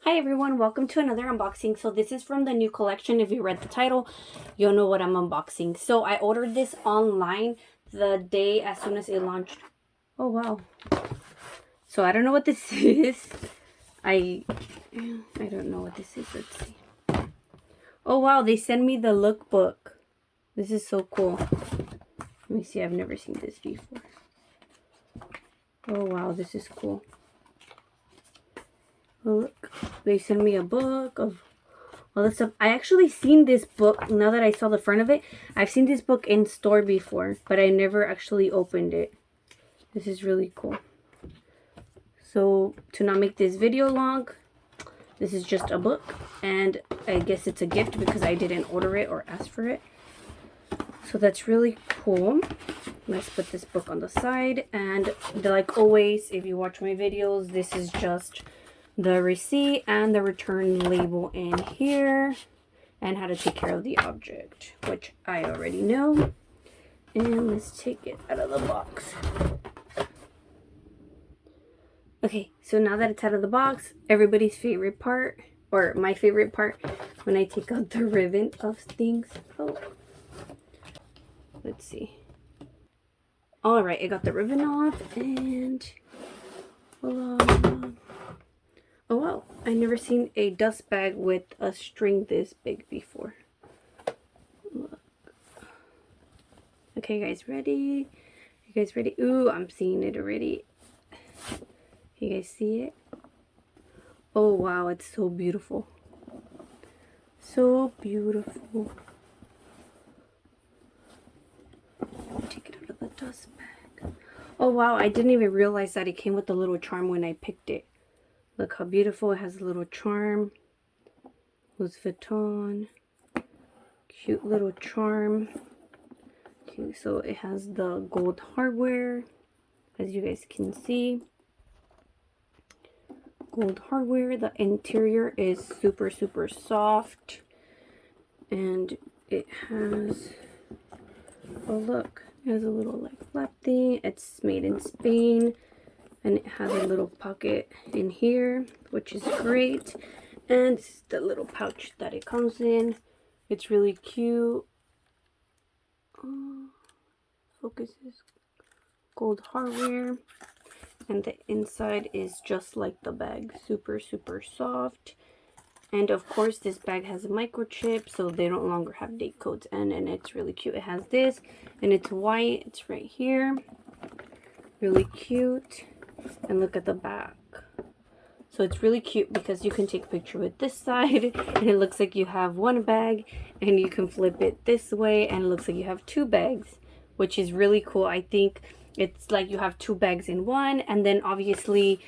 Hi everyone, welcome to another unboxing. So this is from the new collection. If you read the title, you'll know what I'm unboxing. So I ordered this online the day as soon as it launched. Oh wow. So I don't know what this is. I don't know what this is. Let's see. Oh wow, they sent me the lookbook. This is so cool. Let me see, I've never seen this before. Oh wow, this is cool. Oh look, they sent me a book of all this stuff. I actually seen this book, now that I saw the front of it. I've seen this book in store before, but I never actually opened it. This is really cool. So to not make this video long, this is just a book, and I guess it's a gift because I didn't order it or ask for it. So that's really cool. Let's put this book on the side, and like always, if you watch my videos, this is just the receipt and the return label in here, and how to take care of the object, which I already know. And let's take it out of the box. Okay, so now that it's out of the box, everybody's favorite part, or my favorite part, when I take out the ribbon of things. Oh, let's see. All right, I got the ribbon off, and voila. Oh wow, I never seen a dust bag with a string this big before. Look. Okay, you guys ready? You guys ready? Ooh, I'm seeing it already. You guys see it? Oh wow, it's so beautiful. So beautiful. Take it out of the dust bag. Oh wow, I didn't even realize that it came with a little charm when I picked it. Look how beautiful. It has a little charm. Louis Vuitton. Cute little charm. Okay, so it has the gold hardware, as you guys can see. Gold hardware. The interior is super soft, and it has, oh look, it has a little like flap thing. It's made in Spain, and it has a little pocket in here, which is great. And this is the little pouch that it comes in. It's really cute. Focuses. Gold hardware, and the inside is just like the bag, super soft. And of course this bag has a microchip, so they no longer have date codes, and it's really cute. It has this, and it's white. It's right here, really cute. And look at the back. So it's really cute because you can take a picture with this side, and it looks like you have one bag, and you can flip it this way, and it looks like you have two bags, which is really cool. I think it's like you have two bags in one. And then obviously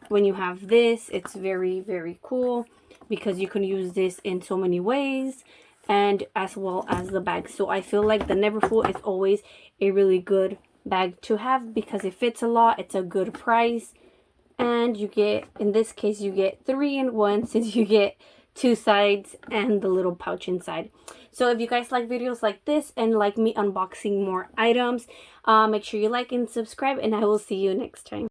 when you have this, it's very cool because you can use this in so many ways, and as well as the bag. So I feel like the Neverfull is always a really good bag to have because it fits a lot. It's a good price, and you get, in this case, you get 3 in 1 since you get 2 sides and the little pouch inside. So if you guys like videos like this and like me unboxing more items, make sure you like and subscribe, and I will see you next time.